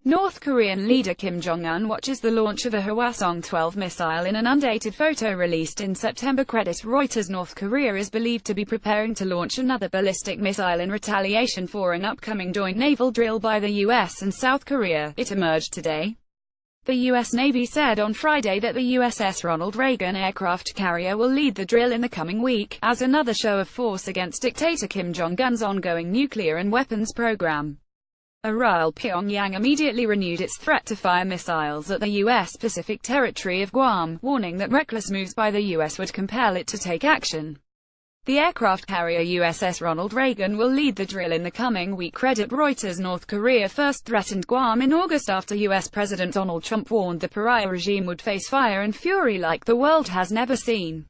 North Korean leader Kim Jong-un watches the launch of a Hwasong-12 missile in an undated photo released in September. Reuters. North Korea is believed to be preparing to launch another ballistic missile in retaliation for an upcoming joint naval drill by the US and South Korea, it emerged today. The U.S. Navy said on Friday that the USS Ronald Reagan aircraft carrier will lead the drill in the coming week, as another show of force against dictator Kim Jong-un's ongoing nuclear and weapons program. Pyongyang immediately renewed its threat to fire missiles at the U.S. Pacific territory of Guam, warning that reckless moves by the U.S. would compel it to take action. The aircraft carrier USS Ronald Reagan will lead the drill in the coming week. Reuters. North Korea first threatened Guam in August after U.S. President Donald Trump warned the pariah regime would face fire and fury like the world has never seen.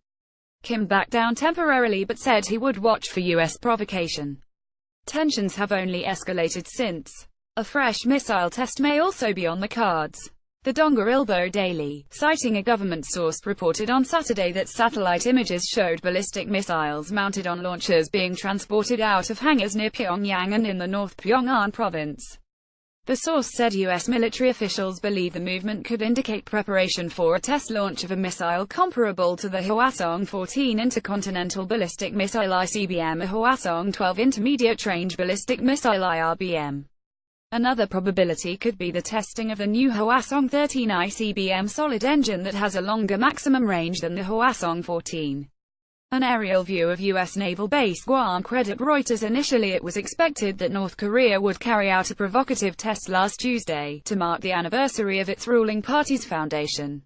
Kim backed down temporarily but said he would watch for U.S. provocation. Tensions have only escalated since. A fresh missile test may also be on the cards. The Dongga Daily, citing a government source, reported on Saturday that satellite images showed ballistic missiles mounted on launchers being transported out of hangars near Pyongyang and in the North Pyongan province. The source said U.S. military officials believe the movement could indicate preparation for a test launch of a missile comparable to the Hwasong-14 intercontinental ballistic missile ICBM, a Hwasong-12 intermediate-range ballistic missile IRBM. Another probability could be the testing of the new Hwasong-13 ICBM solid engine that has a longer maximum range than the Hwasong-14. An aerial view of U.S. naval base Guam. Reuters. Initially it was expected that North Korea would carry out a provocative test last Tuesday, to mark the anniversary of its ruling party's foundation.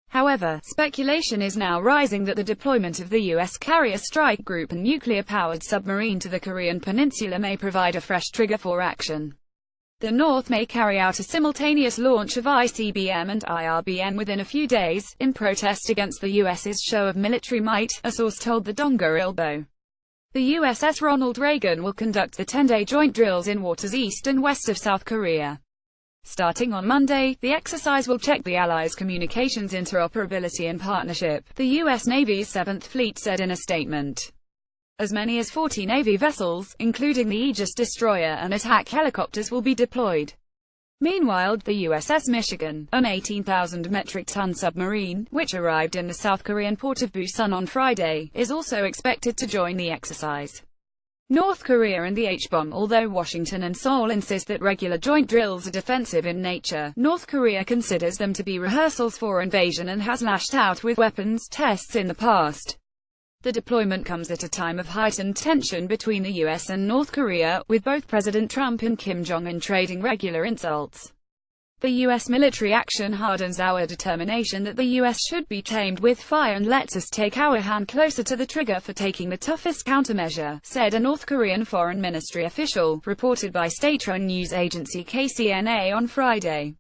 However, speculation is now rising that the deployment of the U.S. carrier strike group and nuclear-powered submarine to the Korean peninsula may provide a fresh trigger for action. The North may carry out a simultaneous launch of ICBM and IRBM within a few days, in protest against the U.S.'s show of military might, a source told the Dongga. The USS Ronald Reagan will conduct the 10-day joint drills in waters east and west of South Korea. Starting on Monday, the exercise will check the Allies' communications interoperability and partnership, the U.S. Navy's 7th Fleet said in a statement. As many as 40 Navy vessels, including the Aegis destroyer and attack helicopters, will be deployed. Meanwhile, the USS Michigan, an 18,000 metric ton submarine, which arrived in the South Korean port of Busan on Friday, is also expected to join the exercise. North Korea and the H-bomb. Although Washington and Seoul insist that regular joint drills are defensive in nature, North Korea considers them to be rehearsals for invasion and has lashed out with weapons tests in the past. The deployment comes at a time of heightened tension between the U.S. and North Korea, with both President Trump and Kim Jong-un trading regular insults. The U.S. military action hardens our determination that the U.S. should be tamed with fire and lets us take our hand closer to the trigger for taking the toughest countermeasure, said a North Korean foreign ministry official, reported by state-run news agency KCNA on Friday.